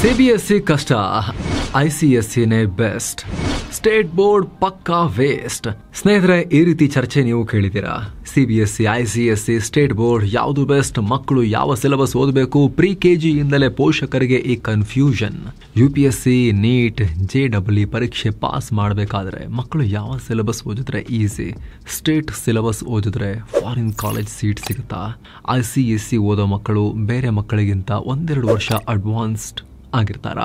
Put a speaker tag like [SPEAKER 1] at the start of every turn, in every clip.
[SPEAKER 1] CBSE ಕಷ್ಟ, ಐಸಿಎಸ್ಇನೇ best, state board ಪಕ್ಕಾ waste. ಸ್ನೇಹಿತರೆ, ಈ ರೀತಿ ಚರ್ಚೆ ನೀವು ಕೇಳಿದ್ದೀರಾ. ಸಿಬಿಎಸ್ಇ, ಐಸಿಎಸ್ಇ, ಸ್ಟೇಟ್ ಬೋರ್ಡ್ ಯಾವುದು ಬೆಸ್ಟ್, ಮಕ್ಕಳು ಯಾವ ಸಿಲೆಬಸ್ ಓದಬೇಕು, ಪ್ರಿ ಕೆಜಿ ಇಂದಲೇ ಪೋಷಕರಿಗೆ ಈ ಕನ್ಫ್ಯೂಷನ್. ಯುಪಿಎಸ್ಸಿ, ನೀಟ್, JEE ಪರೀಕ್ಷೆ ಪಾಸ್ ಮಾಡಬೇಕಾದ್ರೆ ಮಕ್ಕಳು ಯಾವ ಸಿಲೆಬಸ್ ಓದಿದ್ರೆ ಈಸಿ, ಸ್ಟೇಟ್ ಸಿಲೆಬಸ್ ಓದಿದ್ರೆ ಫಾರಿನ್ ಕಾಲೇಜ್ ಸೀಟ್ ಸಿಗುತ್ತಾ, ಐಸಿಎಸ್ಇ ಓದೋ ಮಕ್ಕಳು ಬೇರೆ ಮಕ್ಕಳಿಗಿಂತ 1-2 ವರ್ಷ ಅಡ್ವಾನ್ಸ್ಡ್ ಆಗಿರ್ತಾರಾ?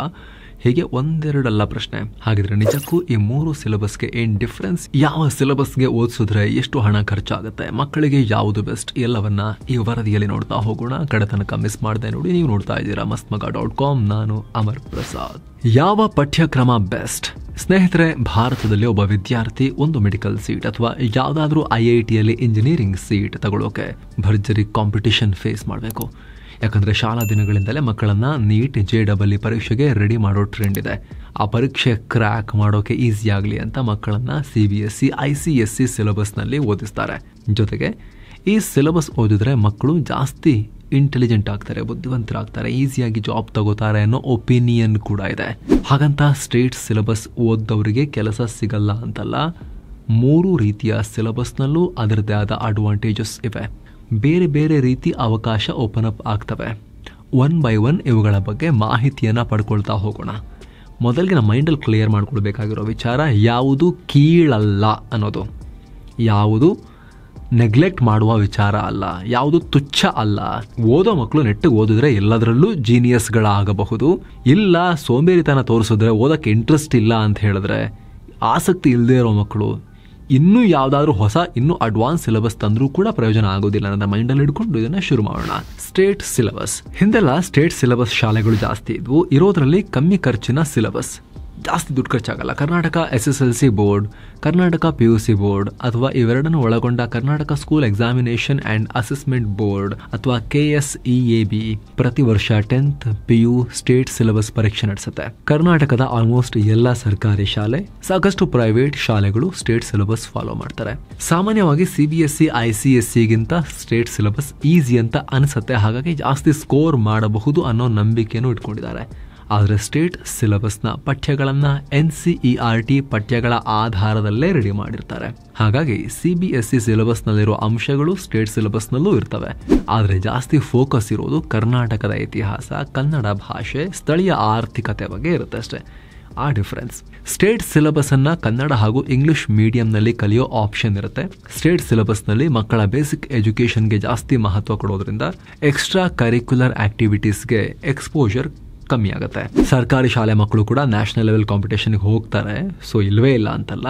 [SPEAKER 1] ಹೀಗೆ ಒಂದೆರಡಲ್ಲ ಪ್ರಶ್ನೆ. ಹಾಗಿದ್ರೆ ನಿಜಕ್ಕೂ ಈ 3 ಸಿಲೆಬಸ್ಗೆ ಏನ್ ಡಿಫ್ರೆನ್ಸ್? ಯಾವ ಸಿಲೆಬಸ್ಗೆ ಓದಿಸಿದ್ರೆ ಎಷ್ಟು ಹಣ ಖರ್ಚಾಗುತ್ತೆ, ಮಕ್ಕಳಿಗೆ ಯಾವುದು ಬೆಸ್ಟ್, ಎಲ್ಲವನ್ನ ಈ ವರದಿಯಲ್ಲಿ ನೋಡ್ತಾ ಹೋಗೋಣ. ಕಡೆ ತನಕ ಮಿಸ್ ಮಾಡದೆ ನೋಡಿ. ನೀವು ನೋಡ್ತಾ ಇದ್ದೀರಾ mastmaga.com. ನಾನು ಅಮರ್ ಪ್ರಸಾದ್. ಯಾವ ಪಠ್ಯಕ್ರಮ ಬೆಸ್ಟ್? ಸ್ನೇಹಿತರೆ, ಭಾರತದಲ್ಲಿ ಒಬ್ಬ ವಿದ್ಯಾರ್ಥಿ ಒಂದು ಮೆಡಿಕಲ್ ಸೀಟ್ ಅಥವಾ ಯಾವ್ದಾದ್ರೂ IITಯಲ್ಲಿ ಇಂಜಿನಿಯರಿಂಗ್ ಸೀಟ್ ತಗೊಳ್ಳೋಕೆ ಭರ್ಜರಿ ಕಾಂಪಿಟಿಷನ್ ಫೇಸ್ ಮಾಡಬೇಕು. ಯಾಕಂದ್ರೆ ಶಾಲಾ ದಿನಗಳಿಂದಲೇ ಮಕ್ಕಳನ್ನ ನೀಟ್, JEE ಪರೀಕ್ಷೆಗೆ ರೆಡಿ ಮಾಡೋ ಟ್ರೆಂಡ್ ಇದೆ. ಆ ಪರೀಕ್ಷೆ ಕ್ರ್ಯಾಕ್ ಮಾಡೋಕೆ ಈಸಿ ಆಗಲಿ ಅಂತ ಮಕ್ಕಳನ್ನ CBSE, ICSE ಸಿಲೆಬಸ್ನಲ್ಲಿ ಓದಿಸ್ತಾರೆ. ಜೊತೆಗೆ ಈ ಸಿಲೆಬಸ್ ಓದಿದ್ರೆ ಮಕ್ಕಳು ಜಾಸ್ತಿ ಇಂಟೆಲಿಜೆಂಟ್ ಆಗ್ತಾರೆ, ಬುದ್ಧಿವಂತರಾಗ್ತಾರೆ, ಈಸಿಯಾಗಿ ಜಾಬ್ ತಗೋತಾರೆ ಅನ್ನೋ ಒಪಿನಿಯನ್ ಕೂಡ ಇದೆ. ಹಾಗಂತ ಸ್ಟೇಟ್ ಸಿಲೆಬಸ್ ಓದ್ದವರಿಗೆ ಕೆಲಸ ಸಿಗಲ್ಲ ಅಂತಲ್ಲ. 3 ರೀತಿಯ ಸಿಲೆಬಸ್ನಲ್ಲೂ ಅದರದೇ ಆದ ಅಡ್ವಾಂಟೇಜಸ್ ಇವೆ. ಬೇರೆ ಬೇರೆ ರೀತಿ ಅವಕಾಶ ಓಪನ್ ಅಪ್ ಆಗ್ತವೆ. 1 by 1 ಇವುಗಳ ಬಗ್ಗೆ ಮಾಹಿತಿಯನ್ನು ಪಡ್ಕೊಳ್ತಾ ಹೋಗೋಣ. ಮೊದಲಿಗೆ ನಮ್ಮ ಮೈಂಡಲ್ಲಿ ಕ್ಲಿಯರ್ ಮಾಡ್ಕೊಳ್ಬೇಕಾಗಿರೋ ವಿಚಾರ ಯಾವುದು ಕೀಳಲ್ಲ ಅನ್ನೋದು. ಯಾವುದು ನೆಗ್ಲೆಕ್ಟ್ ಮಾಡುವ ವಿಚಾರ ಅಲ್ಲ, ಯಾವುದು ತುಚ್ಛ ಅಲ್ಲ. ಓದೋ ಮಕ್ಕಳು ನೆಟ್ಟಿಗೆ ಓದಿದ್ರೆ ಎಲ್ಲದರಲ್ಲೂ ಜೀನಿಯಸ್ಗಳಾಗಬಹುದು. ಇಲ್ಲ, ಸೋಂಬೇರಿತನ ತೋರಿಸಿದ್ರೆ ಓದಕ್ಕೆ ಇಂಟ್ರೆಸ್ಟ್ ಇಲ್ಲ ಅಂತ ಹೇಳಿದ್ರೆ, ಆಸಕ್ತಿ ಇಲ್ಲದೆ ಇರೋ ಮಕ್ಕಳು ಇನ್ನೂ ಯಾವುದಾದ್ರೂ ಹೊಸ ಇನ್ನೂ ಅಡ್ವಾನ್ಸ್ ಸಿಲೆಬಸ್ ತಂದ್ರೂ ಕೂಡ ಪ್ರಯೋಜನ ಆಗೋದಿಲ್ಲ ಅನ್ನೋದನ್ನ ಮೈಂಡಲ್ಲಿ ಇಟ್ಕೊಂಡು ಇದನ್ನ ಶುರು ಮಾಡೋಣ. State syllabus. ಹಿಂದೆಲ್ಲ ಸ್ಟೇಟ್ ಸಿಲೆಬಸ್ ಶಾಲೆಗಳು ಜಾಸ್ತಿ ಇದ್ವು. ಇರೋದ್ರಲ್ಲಿ ಕಮ್ಮಿ ಖರ್ಚಿನ ಸಿಲೆಬಸ್, ಜಾಸ್ತಿ ದುಡ್ಡು ಖರ್ಚಾಗಲ್ಲ. Karnataka SSLC board, Karnataka PUC board ಅಥವಾ ಇವೆರಡನ್ನು ಒಳಗೊಂಡ Karnataka school examination and assessment board ಅಥವಾ KSEAB ಪ್ರತಿ ವರ್ಷ 10th PU ಸ್ಟೇಟ್ ಸಿಲೆಬಸ್ ಪರೀಕ್ಷೆ ನಡೆಸುತ್ತೆ. ಕರ್ನಾಟಕದ ಆಲ್ಮೋಸ್ಟ್ ಎಲ್ಲ ಸರ್ಕಾರಿ ಶಾಲೆ, ಸಾಕಷ್ಟು ಪ್ರೈವೇಟ್ ಶಾಲೆಗಳು ಸ್ಟೇಟ್ ಸಿಲೆಬಸ್ ಫಾಲೋ ಮಾಡ್ತಾರೆ. ಸಾಮಾನ್ಯವಾಗಿ CBSE, ICSEಗಿಂತ ಸ್ಟೇಟ್ ಸಿಲೆಬಸ್ ಈಸಿ ಅಂತ ಅನಿಸುತ್ತೆ. ಹಾಗಾಗಿ ಜಾಸ್ತಿ ಸ್ಕೋರ್ ಮಾಡಬಹುದು ಅನ್ನೋ ನಂಬಿಕೆನೂ ಇಟ್ಕೊಂಡಿದ್ದಾರೆ. ಆದರೆ ಸ್ಟೇಟ್ ಸಿಲೆಬಸ್ನ ಪಠ್ಯಗಳನ್ನು NCERT ಪಠ್ಯಗಳ ಆಧಾರದಲ್ಲೇ ರೆಡಿ ಮಾಡಿರ್ತಾರೆ. ಹಾಗಾಗಿ CBSE ಸಿಲೆಬಸ್ನಲ್ಲಿರೋ ಅಂಶಗಳು ಸ್ಟೇಟ್ ಸಿಲೆಬಸ್ನಲ್ಲೂ ಇರ್ತವೆ. ಆದರೆ ಜಾಸ್ತಿ ಫೋಕಸ್ ಇರೋದು ಕರ್ನಾಟಕದ ಇತಿಹಾಸ, ಕನ್ನಡ ಭಾಷೆ, ಸ್ಥಳೀಯ ಆರ್ಥಿಕತೆ ಬಗ್ಗೆ ಇರುತ್ತೆ ಅಷ್ಟೇ. ಆ ಡಿಫರೆನ್ಸ್. ಸ್ಟೇಟ್ ಸಿಲೆಬಸ್ ಅನ್ನ ಕನ್ನಡ ಹಾಗೂ ಇಂಗ್ಲಿಷ್ ಮೀಡಿಯಂನಲ್ಲಿ ಕಲಿಯೋ ಆಪ್ಷನ್ ಇರುತ್ತೆ. ಸ್ಟೇಟ್ ಸಿಲೆಬಸ್ನಲ್ಲಿ ಮಕ್ಕಳ ಬೇಸಿಕ್ ಎಜುಕೇಶನ್ಗೆ ಜಾಸ್ತಿ ಮಹತ್ವ ಕೊಡೋದ್ರಿಂದ ಎಕ್ಸ್ಟ್ರಾ ಕರಿಕ್ಯುಲರ್ ಆಕ್ಟಿವಿಟೀಸ್ಗೆ ಎಕ್ಸ್ಪೋಜರ್ ಕಮ್ಮಿ ಆಗುತ್ತೆ. ಸರ್ಕಾರಿ ಶಾಲೆ ಮಕ್ಕಳು ಕೂಡ ನ್ಯಾಷನಲ್ ಲೆವೆಲ್ ಕಾಂಪಿಟೇಷನ್ಗೆ ಹೋಗ್ತಾರೆ. ಸೊ ಇಲ್ವೇ ಇಲ್ಲ ಅಂತಲ್ಲ,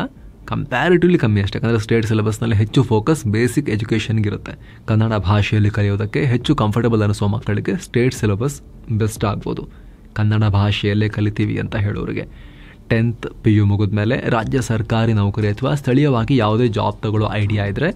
[SPEAKER 1] ಕಂಪ್ಯಾರಿಟಿವ್ಲಿ ಕಮ್ಮಿ ಅಷ್ಟೇ. ಯಾಕಂದರೆ ಸ್ಟೇಟ್ ಸಿಲೆಬಸ್ನಲ್ಲಿ ಹೆಚ್ಚು ಫೋಕಸ್ ಬೇಸಿಕ್ ಎಜುಕೇಷನ್ಗೆ ಇರುತ್ತೆ. ಕನ್ನಡ ಭಾಷೆಯಲ್ಲಿ ಕಲಿಯೋದಕ್ಕೆ ಹೆಚ್ಚು ಕಂಫರ್ಟಬಲ್ ಅನಿಸೋ ಮಕ್ಕಳಿಗೆ ಸ್ಟೇಟ್ ಸಿಲೆಬಸ್ ಬೆಸ್ಟ್ ಆಗ್ಬೋದು. ಕನ್ನಡ ಭಾಷೆಯಲ್ಲೇ ಕಲಿತೀವಿ ಅಂತ ಹೇಳೋರಿಗೆ 10th PU ಮುಗಿದ್ಮೇಲೆ ರಾಜ್ಯ ಸರ್ಕಾರಿ ನೌಕರಿ ಅಥವಾ ಸ್ಥಳೀಯವಾಗಿ ಯಾವುದೇ ಜಾಬ್ ತಗೊಳ್ಳೋ ಐಡಿಯಾ ಇದ್ರೆ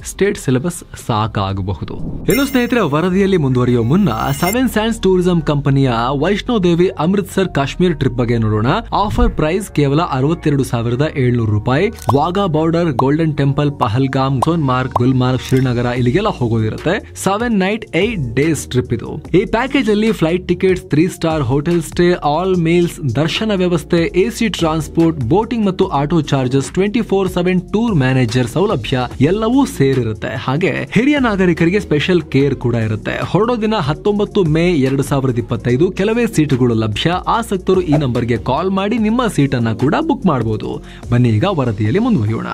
[SPEAKER 1] ಸ್ಟೇಟ್ ಸಿಲೆಬಸ್ ಸಾಕಾಗಬಹುದು. ಏನು ಸ್ನೇಹಿತರೆ, ವರದಿಯಲ್ಲಿ ಮುಂದುವರಿಯೋ ಮುನ್ನ 7 Sands ಟೂರಿಸಂ ಕಂಪನಿಯ ವೈಷ್ಣೋ ದೇವಿ ಅಮೃತ್ಸರ್ ಕಾಶ್ಮೀರ್ ಟ್ರಿಪ್ ಬಗ್ಗೆ ನೋಡೋಣ. ಆಫರ್ ಪ್ರೈಸ್ ಕೇವಲ 62,700 ರೂಪಾಯಿ. Wagah border, golden temple, Pahalgam, Sonamarg, Gulmarg, Srinagar ಇಲ್ಲಿಗೆಲ್ಲ ಹೋಗೋದಿರುತ್ತೆ. 7 night 8 days ಟ್ರಿಪ್ ಇದು. ಈ ಪ್ಯಾಕೇಜ್ ಅಲ್ಲಿ flight tickets, 3 star hotel stay, all meals, ದರ್ಶನ ವ್ಯವಸ್ಥೆ, AC ಟ್ರಾನ್ಸ್ಪೋರ್ಟ್, ಬೋಟಿಂಗ್ ಮತ್ತು ಆಟೋ ಚಾರ್ಜಸ್, 24/7 ಟೂರ್ ಮ್ಯಾನೇಜರ್ ಸೌಲಭ್ಯ ಎಲ್ಲವೂ ಸೇರಿರುತ್ತೆ. ಹಾಗೆ ಹಿರಿಯ ನಾಗರಿಕರಿಗೆ ಸ್ಪೆಷಲ್ ಕೇರ್ ಕೂಡ ಇರುತ್ತೆ. ಹೊರಡೋ ದಿನ 19 ಮೇ 2025. ಕೆಲವೇ ಸೀಟುಗಳು ಲಭ್ಯ. ಆಸಕ್ತರು ಈ ನಂಬರ್ಗೆ ಕಾಲ್ ಮಾಡಿ ನಿಮ್ಮ ಸೀಟನ್ನ ಕೂಡ ಬುಕ್ ಮಾಡಬಹುದು. ಬನ್ನಿ ಈಗ ವರದಿಯಲ್ಲಿ ಮುಂದುವರಿಯೋಣ.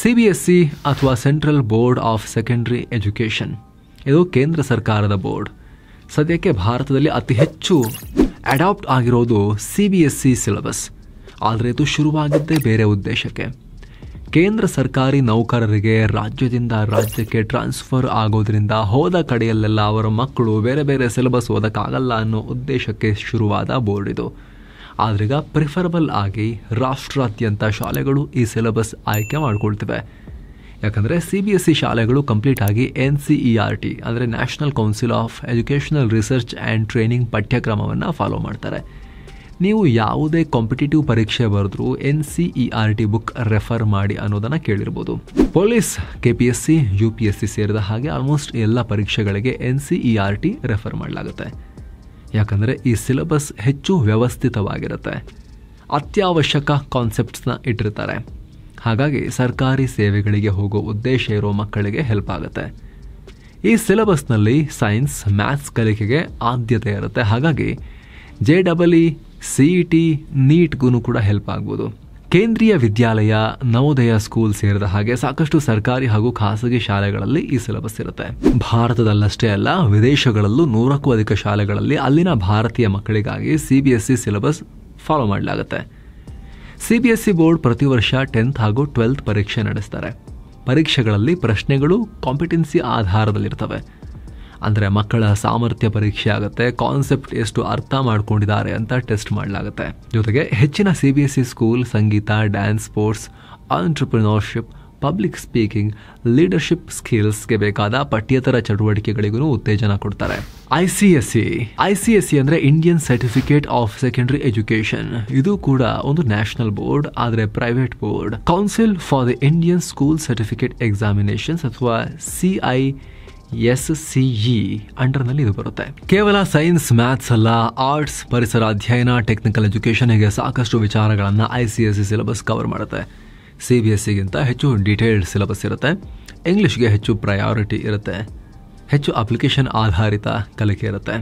[SPEAKER 1] CBSE ಅಥವಾ central board of secondary education, ಇದು ಕೇಂದ್ರ ಸರ್ಕಾರದ ಬೋರ್ಡ್. ಸದ್ಯಕ್ಕೆ ಭಾರತದಲ್ಲಿ ಅತಿ ಹೆಚ್ಚು ಅಡಾಪ್ಟ್ ಆಗಿರೋದು CBSE ಸಿಲೆಬಸ್. ಆದರೆ ಇದು ಶುರುವಾಗಿದ್ದೇ ಬೇರೆ ಉದ್ದೇಶಕ್ಕೆ. ಕೇಂದ್ರ ಸರ್ಕಾರಿ ನೌಕರರಿಗೆ ರಾಜ್ಯದಿಂದ ರಾಜ್ಯಕ್ಕೆ ಟ್ರಾನ್ಸ್ಫರ್ ಆಗೋದ್ರಿಂದ ಹೋದ ಕಡೆಯಲ್ಲೆಲ್ಲ ಅವರ ಮಕ್ಕಳು ಬೇರೆ ಬೇರೆ ಸಿಲೆಬಸ್ ಓದಕ್ಕಾಗಲ್ಲ ಅನ್ನೋ ಉದ್ದೇಶಕ್ಕೆ ಶುರುವಾದ ಬೋರ್ಡ್ ಇದು. ಆದ್ರೀಗ ಪ್ರಿಫರಬಲ್ ಆಗಿ ರಾಷ್ಟ್ರಾದ್ಯಂತ ಶಾಲೆಗಳು ಈ ಸಿಲೆಬಸ್ ಆಯ್ಕೆ ಮಾಡ್ಕೊಳ್ತಿವೆ. ಯಾಕಂದರೆ CBSE ಶಾಲೆಗಳು ಕಂಪ್ಲೀಟ್ ಆಗಿ NCERT ಅಂದರೆ national council of educational research and training ಪಠ್ಯಕ್ರಮವನ್ನು ಫಾಲೋ ಮಾಡ್ತಾರೆ. ನೀವು ಯಾವುದೇ ಕಾಂಪಿಟೇಟಿವ್ ಪರೀಕ್ಷೆ ಬರೆದ್ರೂ NCERT ಬುಕ್ ರೆಫರ್ ಮಾಡಿ ಅನ್ನೋದನ್ನ ಕೇಳಿರ್ಬೋದು. ಪೊಲೀಸ್, KPSC, UPSC ಸೇರಿದ ಹಾಗೆ ಆಲ್ಮೋಸ್ಟ್ ಎಲ್ಲ ಪರೀಕ್ಷೆಗಳಿಗೆ NCERT ರೆಫರ್ ಮಾಡಲಾಗುತ್ತೆ. ಯಾಕಂದರೆ ಈ ಸಿಲೆಬಸ್ ಹೆಚ್ಚು ವ್ಯವಸ್ಥಿತವಾಗಿರುತ್ತೆ, ಅತ್ಯವಶ್ಯಕ ಕಾನ್ಸೆಪ್ಟ್ಸ್ನ ಇಟ್ಟಿರ್ತಾರೆ. ಹಾಗಾಗಿ ಸರ್ಕಾರಿ ಸೇವೆಗಳಿಗೆ ಹೋಗೋ ಉದ್ದೇಶ ಇರೋ ಮಕ್ಕಳಿಗೆ ಹೆಲ್ಪ್ ಆಗುತ್ತೆ. ಈ ಸಿಲೆಬಸ್ನಲ್ಲಿ ಸೈನ್ಸ್, ಮ್ಯಾಥ್ಸ್ ಕಲಿಕೆಗೆ ಆದ್ಯತೆ ಇರುತ್ತೆ. ಹಾಗಾಗಿ JEE, CET, ನೀಟ್ಗೂ ಕೂಡ ಹೆಲ್ಪ್ ಆಗ್ಬೋದು. ಕೇಂದ್ರೀಯ ವಿದ್ಯಾಲಯ, ನವೋದಯ ಸ್ಕೂಲ್ ಸೇರಿದ ಹಾಗೆ ಸಾಕಷ್ಟು ಸರ್ಕಾರಿ ಹಾಗೂ ಖಾಸಗಿ ಶಾಲೆಗಳಲ್ಲಿ ಈ ಸಿಲೆಬಸ್ ಇರುತ್ತೆ. ಭಾರತದಲ್ಲಷ್ಟೇ ಅಲ್ಲ, ವಿದೇಶಗಳಲ್ಲೂ 100ಕ್ಕೂ ಅಧಿಕ ಶಾಲೆಗಳಲ್ಲಿ ಅಲ್ಲಿನ ಭಾರತೀಯ ಮಕ್ಕಳಿಗಾಗಿ CBSE ಸಿಲೆಬಸ್ ಫಾಲೋ ಮಾಡಲಾಗುತ್ತೆ. CBSE ಬೋರ್ಡ್ ಪ್ರತಿ ವರ್ಷ 10th ಹಾಗೂ 12th ಪರೀಕ್ಷೆ ನಡೆಸ್ತಾರೆ. ಪರೀಕ್ಷೆಗಳಲ್ಲಿ ಪ್ರಶ್ನೆಗಳು ಕಾಂಪಿಟೆನ್ಸಿ ಆಧಾರದಲ್ಲಿರ್ತವೆ. ಅಂದರೆ ಮಕ್ಕಳ ಸಾಮರ್ಥ್ಯ ಪರೀಕ್ಷೆ ಆಗುತ್ತೆ, ಕಾನ್ಸೆಪ್ಟ್ ಎಷ್ಟು ಅರ್ಥ ಮಾಡ್ಕೊಂಡಿದ್ದಾರೆ ಅಂತ ಟೆಸ್ಟ್ ಮಾಡಲಾಗುತ್ತೆ. ಜೊತೆಗೆ ಹೆಚ್ಚಿನ CBSE ಸ್ಕೂಲ್ ಸಂಗೀತ, dance, sports, entrepreneurship, public speaking, leadership ಸ್ಕಿಲ್ಸ್ಗೆ ಬೇಕಾದ ಪಠ್ಯೇತರ ಚಟುವಟಿಕೆಗಳಿಗೂ ಉತ್ತೇಜನ ಕೊಡ್ತಾರೆ. ICSE ಅಂದರೆ Indian certificate of secondary education. ಇದು ಕೂಡ ಒಂದು ನ್ಯಾಷನಲ್ ಬೋರ್ಡ್, ಆದರೆ private board. Council for the Indian school certificate examinations ಅಥವಾ CISCE ಅಂಡರ್ನಲ್ಲಿ ಇದು ಬರುತ್ತೆ. ಕೇವಲ ಸೈನ್ಸ್, ಮ್ಯಾಥ್ಸ್ ಅಲ್ಲ, ಆರ್ಟ್ಸ್, ಪರಿಸರ ಅಧ್ಯಯನ, ಟೆಕ್ನಿಕಲ್ ಎಜುಕೇಶನ್ ಹೀಗೆ ಸಾಕಷ್ಟು ವಿಚಾರಗಳನ್ನು ICSE ಸಿಲೆಬಸ್ ಕವರ್ ಮಾಡುತ್ತೆ. CBSEಗಿಂತ ಹೆಚ್ಚು ಡಿಟೇಲ್ಡ್ ಸಿಲೆಬಸ್ ಇರುತ್ತೆ. ಇಂಗ್ಲಿಷ್ಗೆ ಹೆಚ್ಚು ಪ್ರಯಾರಿಟಿ ಇರುತ್ತೆ. ಹೆಚ್ಚು ಅಪ್ಲಿಕೇಶನ್ ಆಧಾರಿತ ಕಲಿಕೆ ಇರುತ್ತೆ.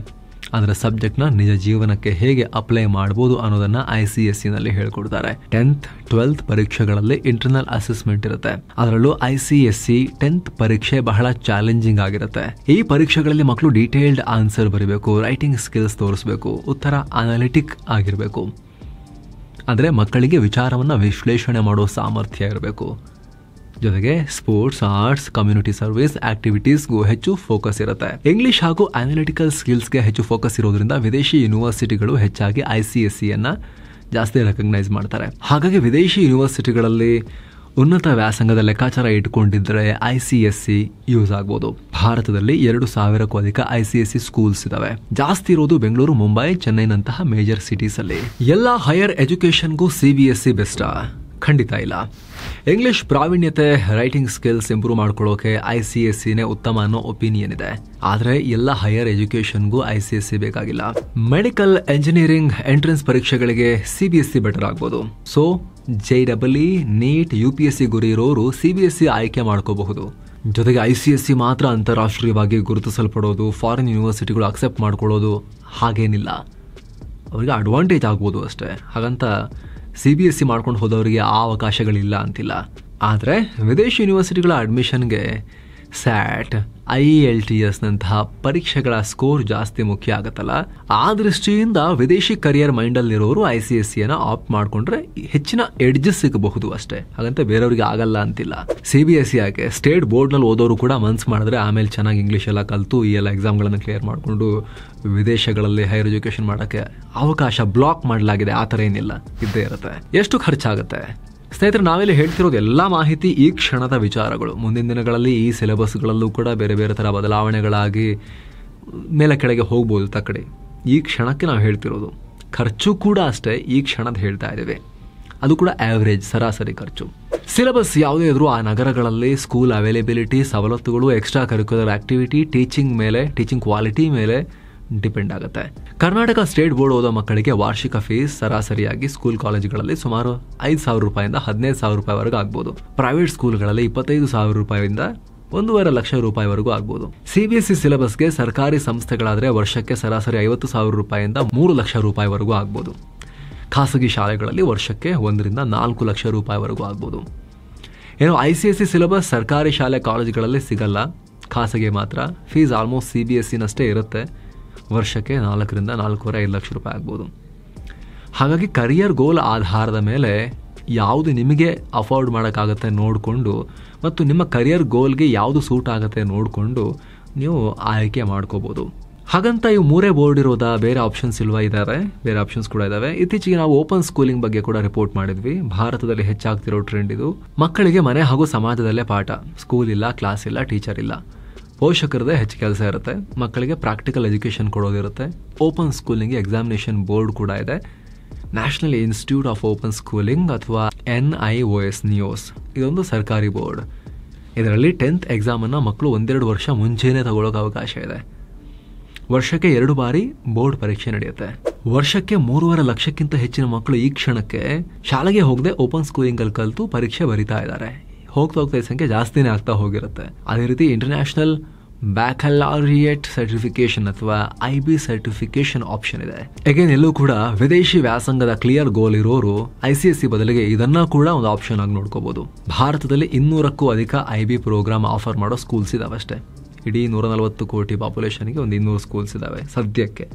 [SPEAKER 1] ಅಂದರೆ ಸಬ್ಜೆಕ್ಟ್ನ ನಿಜ ಜೀವನಕ್ಕೆ ಹೇಗೆ ಅಪ್ಲೈ ಮಾಡ್ಬೋದು ಅನ್ನೋದನ್ನ ICSEನಲ್ಲಿ ಹೇಳ್ಕೊಡ್ತಾರೆ. 10th, 12th ಪರೀಕ್ಷೆಗಳಲ್ಲಿ ಇಂಟರ್ನಲ್ ಅಸೆಸ್ಮೆಂಟ್ ಇರುತ್ತೆ. ಅದರಲ್ಲೂ ICSE 10th ಪರೀಕ್ಷೆ ಬಹಳ ಚಾಲೆಂಜಿಂಗ್ ಆಗಿರುತ್ತೆ. ಈ ಪರೀಕ್ಷೆಗಳಲ್ಲಿ ಮಕ್ಕಳು ಡೀಟೇಲ್ಡ್ ಆನ್ಸರ್ ಬರೀಬೇಕು, ರೈಟಿಂಗ್ ಸ್ಕಿಲ್ಸ್ ತೋರಿಸಬೇಕು, ಉತ್ತರ ಅನಾಲಿಟಿಕ್ ಆಗಿರಬೇಕು. ಅಂದರೆ ಮಕ್ಕಳಿಗೆ ವಿಚಾರವನ್ನು ವಿಶ್ಲೇಷಣೆ ಮಾಡೋ ಸಾಮರ್ಥ್ಯ ಇರಬೇಕು. ಜೊತೆಗೆ ಸ್ಪೋರ್ಟ್ಸ್, ಆರ್ಟ್ಸ್, ಕಮ್ಯುನಿಟಿ ಸರ್ವಿಸ್ ಆಕ್ಟಿವಿಟೀಸ್ಗೂ ಹೆಚ್ಚು ಫೋಕಸ್ ಇರುತ್ತೆ. ಇಂಗ್ಲಿಷ್ ಹಾಗೂ ಅನಾಲಿಟಿಕಲ್ ಸ್ಕಿಲ್ಸ್ಗೆ ಹೆಚ್ಚು ಫೋಕಸ್ ಇರೋದ್ರಿಂದ ವಿದೇಶಿ ಯೂನಿವರ್ಸಿಟಿಗಳು ಹೆಚ್ಚಾಗಿ ICSEಯನ್ನು ಜಾಸ್ತಿ ರೆಕಗ್ನೈಸ್ ಮಾಡ್ತಾರೆ. ಹಾಗಾಗಿ ವಿದೇಶಿ ಯೂನಿವರ್ಸಿಟಿಗಳಲ್ಲಿ ಉನ್ನತ ವ್ಯಾಸಂಗದ ಲೆಕ್ಕಾಚಾರ ಇಟ್ಕೊಂಡಿದ್ರೆ ICSE ಯೂಸ್ ಆಗ್ಬೋದು. ಭಾರತದಲ್ಲಿ 2,000ಕ್ಕೂ ಅಧಿಕ ICSE ಸ್ಕೂಲ್ಸ್ ಇದಾವೆ. ಜಾಸ್ತಿ ಇರೋದು ಬೆಂಗಳೂರು, ಮುಂಬೈ, ಚೆನ್ನೈನಂತಹ ಮೇಜರ್ ಸಿಟೀಸ್ ಅಲ್ಲಿ. ಎಲ್ಲ ಹೈಯರ್ ಎಜುಕೇಶನ್ಗೂ CBSE ಬೆಸ್ಟಾ? ಖಂಡಿತ ಇಲ್ಲ. ಇಂಗ್ಲಿಷ್ ಪ್ರಾವೀಣ್ಯತೆ, ರೈಟಿಂಗ್ ಸ್ಕಿಲ್ಸ್ ಇಂಪ್ರೂವ್ ಮಾಡ್ಕೊಳ್ಳೋಕೆ ICSEನೇ ಉತ್ತಮ ಅನ್ನೋ ಒಪಿನಿಯನ್ ಇದೆ. ಆದರೆ ಎಲ್ಲ ಹೈಯರ್ ಎಜುಕೇಶನ್ಗೂ ICSE ಬೇಕಾಗಿಲ್ಲ. ಮೆಡಿಕಲ್, ಎಂಜಿನಿಯರಿಂಗ್ ಎಂಟ್ರೆನ್ಸ್ ಪರೀಕ್ಷೆಗಳಿಗೆ CBSE ಬೆಟರ್ ಆಗ್ಬೋದು. ಸೊ JEE, ನೀಟ್, UPSC ಗುರಿ ಇರೋರು CBSE ಆಯ್ಕೆ ಮಾಡ್ಕೋಬಹುದು. ಜೊತೆಗೆ ICSE ಮಾತ್ರ ಅಂತಾರಾಷ್ಟ್ರೀಯವಾಗಿ ಗುರುತಿಸಲ್ಪಡೋದು, ಫಾರಿನ್ ಯೂನಿವರ್ಸಿಟಿಗಳು ಅಕ್ಸೆಪ್ಟ್ ಮಾಡ್ಕೊಳ್ಳೋದು ಹಾಗೇನಿಲ್ಲ. ಅವರಿಗೆ ಅಡ್ವಾಂಟೇಜ್ ಆಗ್ಬೋದು ಅಷ್ಟೇ. ಹಾಗಂತ CBSE ಮಾಡ್ಕೊಂಡು ಹೋದವರಿಗೆ ಆ ಅವಕಾಶಗಳಿಲ್ಲ ಅಂತಿಲ್ಲ. ಆದರೆ ವಿದೇಶಿ ಯೂನಿವರ್ಸಿಟಿಗಳ ಅಡ್ಮಿಷನ್ಗೆ SAT, IELTS ನಂತಹ ಪರೀಕ್ಷೆಗಳ ಸ್ಕೋರ್ ಜಾಸ್ತಿ ಮುಖ್ಯ ಆಗುತ್ತಲ್ಲ. ಆ ದೃಷ್ಟಿಯಿಂದ ವಿದೇಶಿ ಕರಿಯರ್ ಮೈಂಡಲ್ಲಿರೋರು ICSEಯನ್ನು ಆಪ್ಟ್ ಮಾಡ್ಕೊಂಡ್ರೆ ಹೆಚ್ಚಿನ ಎಡ್ಜಸ್ ಸಿಗಬಹುದು ಅಷ್ಟೇ. ಹಾಗಂತ ಬೇರೆಯವ್ರಿಗೆ ಆಗಲ್ಲ ಅಂತಿಲ್ಲ. CBSE ಯಾಕೆ, ಸ್ಟೇಟ್ ಬೋರ್ಡ್ನಲ್ಲಿ ಓದೋರು ಕೂಡ ಮನ್ಸು ಮಾಡಿದ್ರೆ ಆಮೇಲೆ ಚೆನ್ನಾಗಿ ಇಂಗ್ಲೀಷ್ ಎಲ್ಲ ಕಲಿತು ಈ ಎಲ್ಲ ಎಕ್ಸಾಮ್ಗಳನ್ನು ಕ್ಲಿಯರ್ ಮಾಡಿಕೊಂಡು ವಿದೇಶಗಳಲ್ಲಿ ಹೈಯರ್ ಎಜುಕೇಶನ್ ಮಾಡೋಕ್ಕೆ ಅವಕಾಶ ಬ್ಲಾಕ್ ಮಾಡಲಾಗಿದೆ. ಆ ಥರ ಏನಿಲ್ಲ, ಇದ್ದೇ ಇರುತ್ತೆ. ಎಷ್ಟು ಖರ್ಚಾಗುತ್ತೆ? ಸ್ನೇಹಿತರೆ, ನಾವೆಲ್ಲ ಹೇಳ್ತಿರೋದು ಎಲ್ಲ ಮಾಹಿತಿ ಈ ಕ್ಷಣದ ವಿಚಾರಗಳು. ಮುಂದಿನ ದಿನಗಳಲ್ಲಿ ಈ ಸಿಲೆಬಸ್ಗಳಲ್ಲೂ ಕೂಡ ಬೇರೆ ಬೇರೆ ಥರ ಬದಲಾವಣೆಗಳಾಗಿ ಮೇಲೆ ಕೆಳಗೆ ಹೋಗ್ಬೋದು ತಕ್ಕಡೆ. ಈ ಕ್ಷಣಕ್ಕೆ ನಾವು ಹೇಳ್ತಿರೋದು. ಖರ್ಚು ಕೂಡ ಅಷ್ಟೇ ಈ ಕ್ಷಣದ ಹೇಳ್ತಾ ಇದ್ದೇವೆ. ಅದು ಕೂಡ ಆವ್ರೇಜ್, ಸರಾಸರಿ ಖರ್ಚು. ಸಿಲೆಬಸ್ ಯಾವುದೇ ಇದ್ರೂ ಆ ನಗರಗಳಲ್ಲಿ ಸ್ಕೂಲ್ ಅವೈಲೇಬಿಲಿಟಿ, ಸವಲತ್ತುಗಳು, extra curricular activity, teaching quality ಮೇಲೆ ಡಿಪೆಂಡ್ ಆಗುತ್ತೆ. ಕರ್ನಾಟಕ ಸ್ಟೇಟ್ ಬೋರ್ಡ್ ಓದೋ ಮಕ್ಕಳಿಗೆ ವಾರ್ಷಿಕ ಫೀಸ್ ಸರಾಸರಿಯಾಗಿ ಸ್ಕೂಲ್ ಕಾಲೇಜುಗಳಲ್ಲಿ ಸುಮಾರು 5,000 ರೂಪಾಯಿಂದ 15,000 ರೂಪಾಯಿವರೆಗೂ ಆಗ್ಬೋದು. ಪ್ರೈವೇಟ್ ಸ್ಕೂಲ್ಗಳಲ್ಲಿ 25,000 ರೂಪಾಯಿಂದ 1.5 ಲಕ್ಷ ರೂಪಾಯಿವರೆಗೂ ಆಗ್ಬೋದು. CBSE ಸಿಲೆಬಸ್ಗೆ ಸರ್ಕಾರಿ ಸಂಸ್ಥೆಗಳಾದರೆ ವರ್ಷಕ್ಕೆ ಸರಾಸರಿ 50,000 ರೂಪಾಯಿಂದ 3 ಲಕ್ಷ ರೂಪಾಯಿವರೆಗೂ ಆಗ್ಬೋದು. ಖಾಸಗಿ ಶಾಲೆಗಳಲ್ಲಿ ವರ್ಷಕ್ಕೆ 1 ರಿಂದ 4 ಲಕ್ಷ ರೂಪಾಯಿವರೆಗೂ ಆಗ್ಬೋದು. ಏನು ICSE ಸಿಲೆಬಸ್ ಸರ್ಕಾರಿ ಶಾಲೆ ಕಾಲೇಜುಗಳಲ್ಲಿ ಸಿಗಲ್ಲ, ಖಾಸಗಿ ಮಾತ್ರ. ಫೀಸ್ ಆಲ್ಮೋಸ್ಟ್ CBSEನಷ್ಟೇ ಇರುತ್ತೆ. ವರ್ಷಕ್ಕೆ 4 ರಿಂದ 4.5 ಲಕ್ಷ ರೂಪಾಯಿ ಆಗ್ಬೋದು. ಹಾಗಾಗಿ ಕರಿಯರ್ ಗೋಲ್ ಆಧಾರದ ಮೇಲೆ ಯಾವುದು ನಿಮಗೆ ಅಫೋರ್ಡ್ ಮಾಡೋಕ್ಕಾಗತ್ತೆ ನೋಡಿಕೊಂಡು ಮತ್ತು ನಿಮ್ಮ ಕರಿಯರ್ ಗೋಲ್ಗೆ ಯಾವುದು ಸೂಟ್ ಆಗುತ್ತೆ ನೋಡಿಕೊಂಡು ನೀವು ಆಯ್ಕೆ ಮಾಡ್ಕೋಬೋದು. ಹಾಗಂತ ಇವು 3 ಬೋರ್ಡ್ ಇರೋದಾ? ಬೇರೆ ಆಪ್ಷನ್ಸ್ ಇಲ್ವಾ? ಬೇರೆ ಆಪ್ಷನ್ಸ್ ಕೂಡ ಇದಾವೆ. ಇತ್ತೀಚೆಗೆ ನಾವು ಓಪನ್ ಸ್ಕೂಲಿಂಗ್ ಬಗ್ಗೆ ಕೂಡ ರಿಪೋರ್ಟ್ ಮಾಡಿದ್ವಿ. ಭಾರತದಲ್ಲಿ ಹೆಚ್ಚಾಗ್ತಿರೋ ಟ್ರೆಂಡ್ ಇದು. ಮಕ್ಕಳಿಗೆ ಮನೆ ಹಾಗೂ ಸಮಾಜದಲ್ಲೇ ಪಾಠ, ಸ್ಕೂಲ್ ಇಲ್ಲ, ಕ್ಲಾಸ್ ಇಲ್ಲ, ಟೀಚರ್ ಇಲ್ಲ. ಪೋಷಕರದೇ ಹೆಚ್ಚು ಕೆಲಸ ಇರುತ್ತೆ. ಮಕ್ಕಳಿಗೆ ಪ್ರಾಕ್ಟಿಕಲ್ ಎಜುಕೇಷನ್ ಕೊಡೋದಿರುತ್ತೆ. ಓಪನ್ ಸ್ಕೂಲಿಂಗ್ ಎಕ್ಸಾಮಿನೇಷನ್ ಬೋರ್ಡ್ ಕೂಡ ಇದೆ. National institute of open schooling ಅಥವಾ NIOS ಇದೊಂದು ಸರ್ಕಾರಿ ಬೋರ್ಡ್. ಇದರಲ್ಲಿ 10th ಎಕ್ಸಾಮನ್ನು ಮಕ್ಕಳು 1-2 ವರ್ಷ ಮುಂಚೆನೇ ತಗೊಳ್ಳೋಕೆ ಅವಕಾಶ ಇದೆ. ವರ್ಷಕ್ಕೆ 2 ಬಾರಿ ಬೋರ್ಡ್ ಪರೀಕ್ಷೆ ನಡೆಯುತ್ತೆ. ವರ್ಷಕ್ಕೆ 3.5 ಲಕ್ಷಕ್ಕಿಂತ ಹೆಚ್ಚಿನ ಮಕ್ಕಳು ಈ ಕ್ಷಣಕ್ಕೆ ಶಾಲೆಗೆ ಹೋಗದೆ ಓಪನ್ ಸ್ಕೂಲಿಂಗ್ ಅಲ್ಲಿ ಕಲಿತು ಪರೀಕ್ಷೆ ಬರಿತಾ ಇದ್ದಾರೆ. ಹೋಗ್ತಾ ಈ ಸಂಖ್ಯೆ ಜಾಸ್ತಿನೇ ಆಗ್ತಾ ಹೋಗಿರುತ್ತೆ. ಅದೇ ರೀತಿ ಇಂಟರ್ನ್ಯಾಷನಲ್ ಬ್ಯಾಕಲಾರಿಯೇಟ್ ಸರ್ಟಿಫಿಕೇಶನ್ ಅಥವಾ IB ಸರ್ಟಿಫಿಕೇಶನ್ ಆಪ್ಷನ್ ಇದೆ. ಅಗೇನ್ ಎಲ್ಲೂ ಕೂಡ ವಿದೇಶಿ ವ್ಯಾಸಂಗದ ಕ್ಲಿಯರ್ ಗೋಲ್ ಇರೋರು ICSE ಬದಲಿಗೆ ಇದನ್ನ ಕೂಡ ಒಂದು ಆಪ್ಷನ್ ಆಗಿ ನೋಡ್ಕೋಬಹುದು. ಭಾರತದಲ್ಲಿ 200ಕ್ಕೂ ಅಧಿಕ IB ಪ್ರೋಗ್ರಾಮ್ ಆಫರ್ ಮಾಡೋ ಸ್ಕೂಲ್ಸ್ ಇದಾವೆ ಅಷ್ಟೇ. ಇಡೀ 140 ಕೋಟಿ ಪಾಪ್ಯುಲೇಷನ್ಗೆ ಒಂದು 200 ಸ್ಕೂಲ್ಸ್ ಇದಾವೆ ಸದ್ಯಕ್ಕೆ.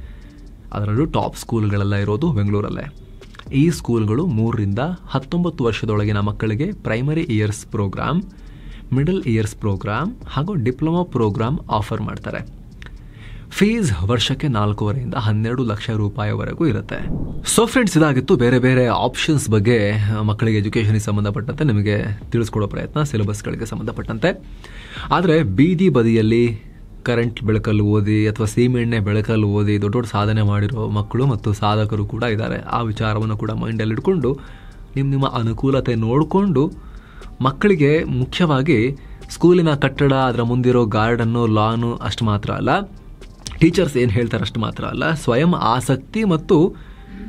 [SPEAKER 1] ಅದರಲ್ಲೂ ಟಾಪ್ ಸ್ಕೂಲ್ಗಳೆಲ್ಲ ಇರೋದು ಬೆಂಗಳೂರಲ್ಲೇ. ಈ ಸ್ಕೂಲ್ಗಳು 3 ರಿಂದ 19 ವರ್ಷದೊಳಗಿನ ಮಕ್ಕಳಿಗೆ primary years program, middle years program ಹಾಗೂ ಡಿಪ್ಲೊಮಾ ಪ್ರೋಗ್ರಾಮ್ ಆಫರ್ ಮಾಡ್ತಾರೆ. ಫೀಸ್ ವರ್ಷಕ್ಕೆ 4.5 ರಿಂದ 12 ಲಕ್ಷ ರೂಪಾಯಿವರೆಗೂ ಇರುತ್ತೆ. ಸೊ ಫ್ರೆಂಡ್ಸ್, ಇದಾಗಿತ್ತು ಬೇರೆ ಬೇರೆ ಆಪ್ಷನ್ಸ್ ಬಗ್ಗೆ ಮಕ್ಕಳಿಗೆ ಎಜುಕೇಷನ್ಗೆ ಸಂಬಂಧಪಟ್ಟಂತೆ ನಿಮಗೆ ತಿಳಿಸ್ಕೊಡೋ ಪ್ರಯತ್ನ, ಸಿಲೆಬಸ್ಗಳಿಗೆ ಸಂಬಂಧಪಟ್ಟಂತೆ. ಆದರೆ ಬೀದಿ ಬದಿಯಲ್ಲಿ ಕರೆಂಟ್ ಬೆಳಕಲ್ಲಿ ಓದಿ ಅಥವಾ ಸೀಮೆಎಣ್ಣೆ ಬೆಳಕಲ್ಲಿ ಓದಿ ದೊಡ್ಡ ದೊಡ್ಡ ಸಾಧನೆ ಮಾಡಿರೋ ಮಕ್ಕಳು ಮತ್ತು ಸಾಧಕರು ಕೂಡ ಇದ್ದಾರೆ. ಆ ವಿಚಾರವನ್ನು ಕೂಡ ಮೈಂಡಲ್ಲಿ ಇಟ್ಕೊಂಡು ನಿಮ್ಮ ಅನುಕೂಲತೆ ನೋಡಿಕೊಂಡು ಮಕ್ಕಳಿಗೆ ಮುಖ್ಯವಾಗಿ ಸ್ಕೂಲಿನ ಕಟ್ಟಡ, ಅದರ ಮುಂದಿರೋ ಗಾರ್ಡನ್ನು, ಲಾನು ಅಷ್ಟು ಮಾತ್ರ ಅಲ್ಲ, ಟೀಚರ್ಸ್ ಏನು ಹೇಳ್ತಾರೆ ಅಷ್ಟು ಮಾತ್ರ ಅಲ್ಲ, ಸ್ವಯಂ ಆಸಕ್ತಿ ಮತ್ತು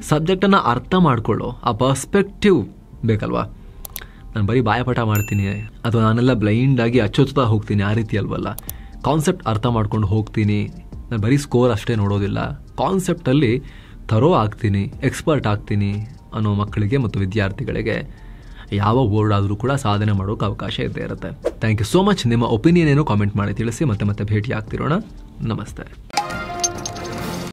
[SPEAKER 1] ಸಬ್ಜೆಕ್ಟನ್ನು ಅರ್ಥ ಮಾಡಿಕೊಳ್ಳೋ ಆ ಪರ್ಸ್ಪೆಕ್ಟಿವ್ ಬೇಕಲ್ವಾ. ನಾನು ಬರೀ ಬಾಯಪಾಠ ಮಾಡ್ತೀನಿ ಅಥವಾ ನಾನೆಲ್ಲ ಬ್ಲೈಂಡಾಗಿ ಅಚ್ಚೊತ್ತಾ ಹೋಗ್ತೀನಿ, ಆ ರೀತಿ ಅಲ್ವಲ್ಲ. ಕಾನ್ಸೆಪ್ಟ್ ಅರ್ಥ ಮಾಡ್ಕೊಂಡು ಹೋಗ್ತೀನಿ. ನಾನು ಬರೀ ಸ್ಕೋರ್ ಅಷ್ಟೇ ನೋಡೋದಿಲ್ಲ, ಕಾನ್ಸೆಪ್ಟಲ್ಲಿ ಥರೋ ಆಗ್ತೀನಿ, ಎಕ್ಸ್ಪರ್ಟ್ ಆಗ್ತೀನಿ ಅನ್ನೋ ಮಕ್ಕಳಿಗೆ ಮತ್ತು ವಿದ್ಯಾರ್ಥಿಗಳಿಗೆ ಯಾವ ಬೋರ್ಡ್ ಆದರೂ ಕೂಡ ಸಾಧನೆ ಮಾಡೋಕೆ ಅವಕಾಶ ಇದ್ದೇ ಇರುತ್ತೆ. Thank you so much. ನಿಮ್ಮ ಒಪಿನಿಯನ್ ಏನು ಕಾಮೆಂಟ್ ಮಾಡಿ ತಿಳಿಸಿ. ಮತ್ತೆ ಭೇಟಿ ಆಗ್ತಿರೋಣ. ನಮಸ್ತೆ.